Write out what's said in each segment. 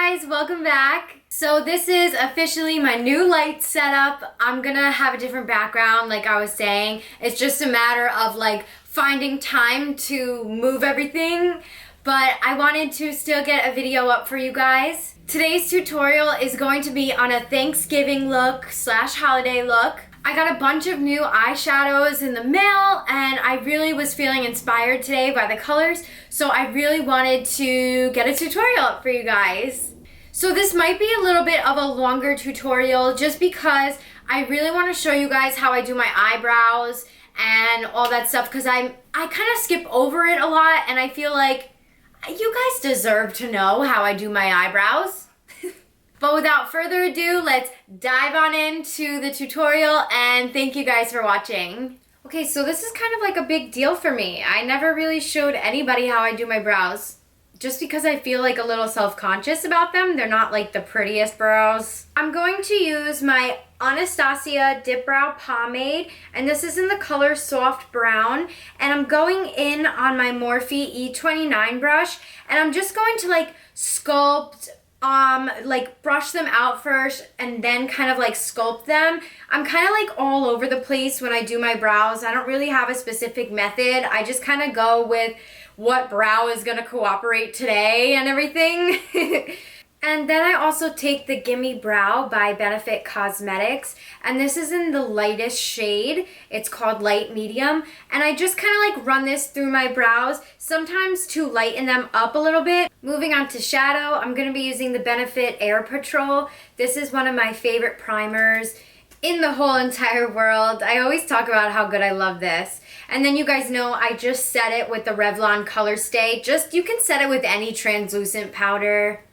guys, welcome back. So this is officially my new light setup. I'm gonna have a different background like I was saying. It's just a matter of like finding time to move everything, but I wanted to still get a video up for you guys. Today's tutorial is going to be on a Thanksgiving look slash holiday look. I got a bunch of new eyeshadows in the mail and I really was feeling inspired today by the colors, so I really wanted to get a tutorial up for you guys. So this might be a little bit of a longer tutorial just because I really want to show you guys how I do my eyebrows and all that stuff, because I kind of skip over it a lot and I feel like you guys deserve to know how I do my eyebrows. But without further ado, let's dive on into the tutorial and thank you guys for watching. Okay, so this is kind of like a big deal for me. I never really showed anybody how I do my brows just because I feel like a little self-conscious about them. They're not like the prettiest brows. I'm going to use my Anastasia Dip Brow Pomade, and this is in the color Soft Brown, and I'm going in on my Morphe E29 brush, and I'm just going to like sculpt, like brush them out first and then kind of like sculpt them. I'm kind of like all over the place when I do my brows. I don't really have a specific method. I just kind of go with what brow is gonna cooperate today and everything. And then I also take the Gimme Brow by Benefit Cosmetics, and this is in the lightest shade. It's called Light Medium, and I just kind of like run this through my brows, sometimes to lighten them up a little bit. Moving on to shadow, I'm going to be using the Benefit Air Patrol. This is one of my favorite primers in the whole entire world. I always talk about how good I love this. And then you guys know I just set it with the Revlon Color Stay. You can set it with any translucent powder.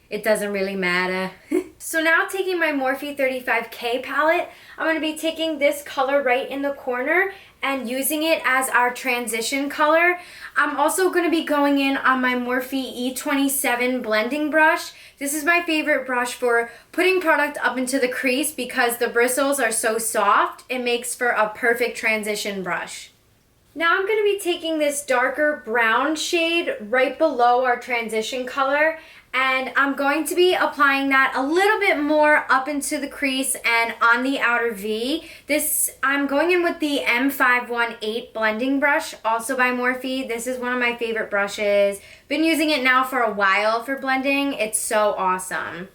It doesn't really matter. So now taking my Morphe 35K palette, I'm going to be taking this color right in the corner and using it as our transition color. I'm also going to be going in on my Morphe E27 blending brush. This is my favorite brush for putting product up into the crease because the bristles are so soft. It makes for a perfect transition brush. Now I'm going to be taking this darker brown shade right below our transition color, and I'm going to be applying that a little bit more up into the crease and on the outer V. I'm going in with the M518 blending brush, also by Morphe. This is one of my favorite brushes. Been using it now for a while for blending. It's so awesome.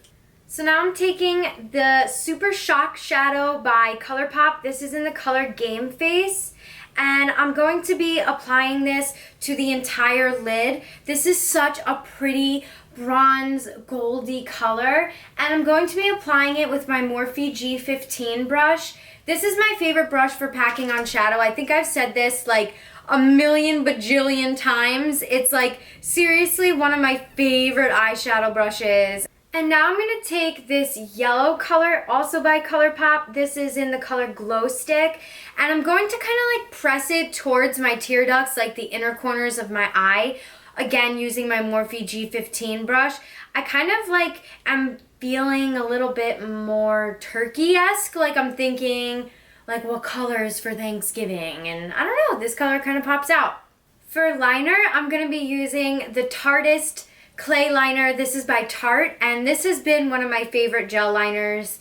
So now I'm taking the Super Shock Shadow by Colourpop. This is in the color Game Face. And I'm going to be applying this to the entire lid. This is such a pretty bronze goldy color, and I'm going to be applying it with my Morphe G15 brush. This is my favorite brush for packing on shadow. I think I've said this like a million bajillion times. It's like seriously one of my favorite eyeshadow brushes. And now I'm going to take this yellow color, also by Colourpop. This is in the color Glow Stick. And I'm going to kind of like press it towards my tear ducts, like the inner corners of my eye. Again, using my Morphe G15 brush. I kind of like am feeling a little bit more turkey-esque. Like I'm thinking, like what colors for Thanksgiving? And I don't know, this color kind of pops out. For liner, I'm going to be using the Tarteist Clay Liner. This is by Tarte, and this has been one of my favorite gel liners.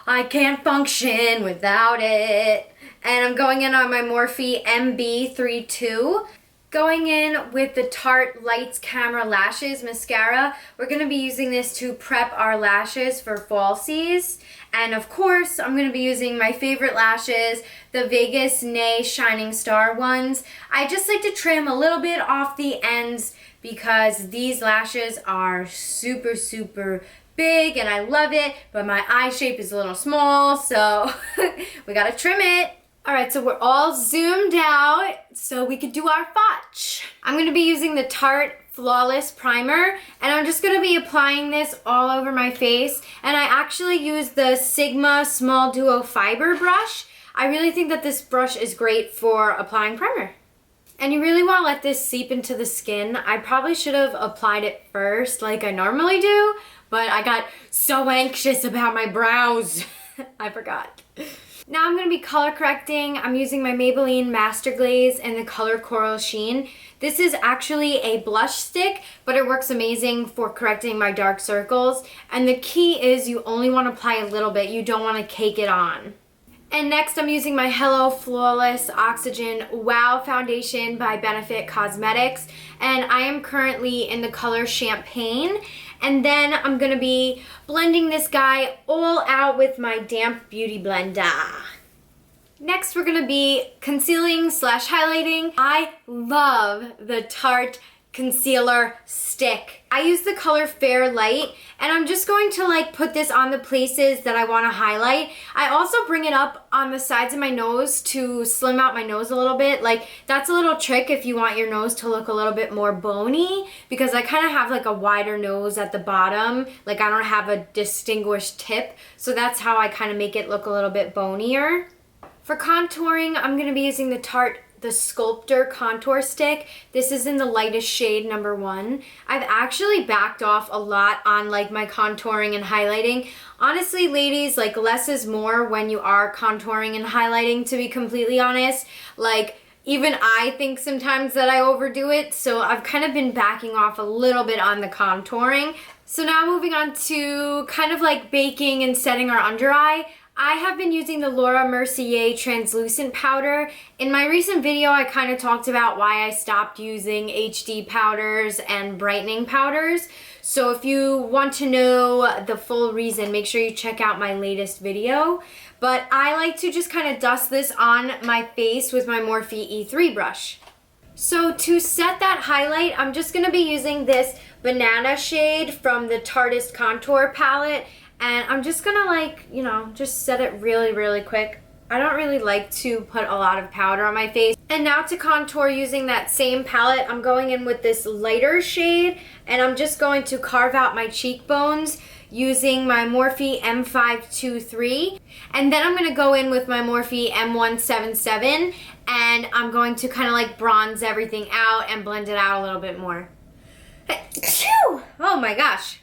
I can't function without it. And I'm going in on my Morphe MB32. Going in with the Tarte Lights Camera Lashes Mascara. We're going to be using this to prep our lashes for falsies. And of course, I'm going to be using my favorite lashes, the Vegas Nay Shining Star ones. I just like to trim a little bit off the ends because these lashes are super, super big and I love it, but my eye shape is a little small, so we gotta trim it. Alright, so we're all zoomed out so we could do our swatch. I'm going to be using the Tarte Flawless Primer, and I'm just going to be applying this all over my face. And I actually use the Sigma Small Duo Fiber brush. I really think that this brush is great for applying primer. And you really want to let this seep into the skin. I probably should have applied it first like I normally do, but I got so anxious about my brows. I forgot. Now I'm going to be color correcting. I'm using my Maybelline Master Glaze in the color Coral Sheen. This is actually a blush stick, but it works amazing for correcting my dark circles. And the key is you only want to apply a little bit. You don't want to cake it on. And next I'm using my Hello Flawless Oxygen Wow Foundation by Benefit Cosmetics. And I am currently in the color Champagne. And then I'm going to be blending this guy all out with my damp beauty blender. Next we're going to be concealing / highlighting. I love the Tarte concealer stick. I use the color Fair Light, and I'm just going to like put this on the places that I want to highlight. I also bring it up on the sides of my nose to slim out my nose a little bit. Like that's a little trick if you want your nose to look a little bit more bony, because I kind of have like a wider nose at the bottom. Like I don't have a distinguished tip, so that's how I kind of make it look a little bit bonier. For contouring, I'm going to be using the Tarte the Sculptor contour stick. This is in the lightest shade, number 1. I've actually backed off a lot on like my contouring and highlighting. Honestly, ladies, like less is more when you are contouring and highlighting, to be completely honest. Like even I think sometimes that I overdo it, so I've kind of been backing off a little bit on the contouring. So now moving on to kind of like baking and setting our under eye. I have been using the Laura Mercier translucent powder. In my recent video, I kind of talked about why I stopped using HD powders and brightening powders. So if you want to know the full reason, make sure you check out my latest video. But I like to just kind of dust this on my face with my Morphe E3 brush. So to set that highlight, I'm just going to be using this banana shade from the Tarteist Contour palette. And I'm just gonna like, you know, just set it really, really quick. I don't really like to put a lot of powder on my face. And now to contour using that same palette, I'm going in with this lighter shade, and I'm just going to carve out my cheekbones using my Morphe M523. And then I'm gonna go in with my Morphe M177, and I'm going to kind of like bronze everything out and blend it out a little bit more. Oh my gosh.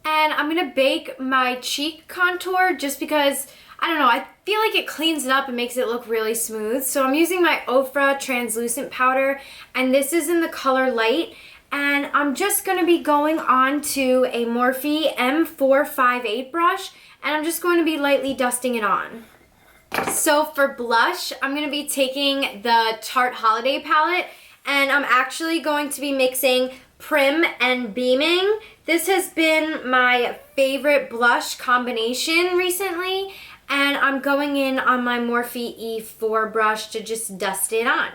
And I'm going to bake my cheek contour just because, I don't know, I feel like it cleans it up and makes it look really smooth. So I'm using my Ofra translucent powder, and this is in the color Light. And I'm just going to be going on to a Morphe M458 brush, and I'm just going to be lightly dusting it on. So for blush, I'm going to be taking the Tarte Holiday palette, and I'm actually going to be mixing Prim and Beaming. This has been my favorite blush combination recently, and I'm going in on my Morphe E4 brush to just dust it on.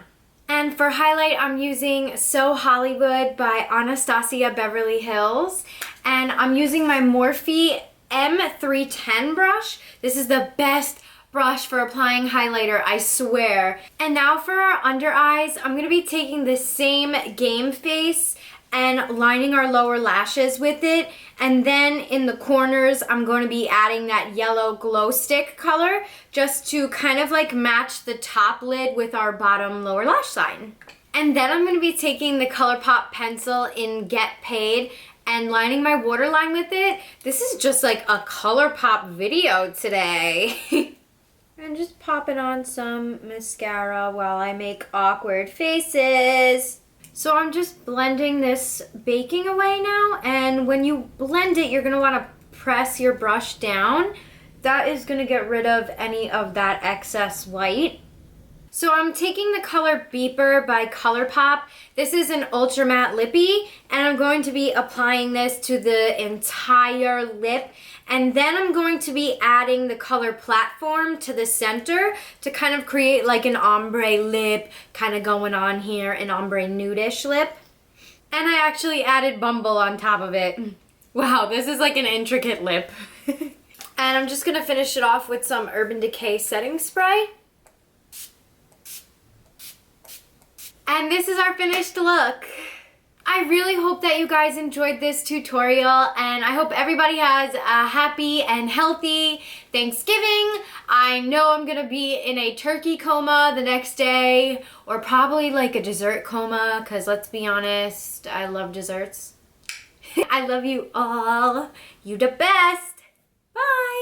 And for highlight, I'm using So Hollywood by Anastasia Beverly Hills, and I'm using my Morphe M310 brush. This is the best brush for applying highlighter, I swear. And now for our under eyes, I'm going to be taking the same Game Face and lining our lower lashes with it. And then in the corners, I'm going to be adding that yellow glow stick color just to kind of like match the top lid with our bottom lower lash line. And then I'm going to be taking the Colourpop pencil in Get Paid and lining my waterline with it. This is just like a Colourpop video today. And just popping on some mascara while I make awkward faces. So I'm just blending this baking away now, and when you blend it, you're going to want to press your brush down. That is going to get rid of any of that excess white. So I'm taking the color Beeper by Colourpop. This is an ultra matte lippy, and I'm going to be applying this to the entire lip. And then I'm going to be adding the color Platform to the center to kind of create like an ombre lip kind of going on here, an ombre nudish lip. And I actually added Bumble on top of it. Wow, this is like an intricate lip. And I'm just going to finish it off with some Urban Decay setting spray. And this is our finished look. I really hope that you guys enjoyed this tutorial, and I hope everybody has a happy and healthy Thanksgiving. I know I'm gonna be in a turkey coma the next day, or probably like a dessert coma, because let's be honest, I love desserts. I love you all. You the best. Bye.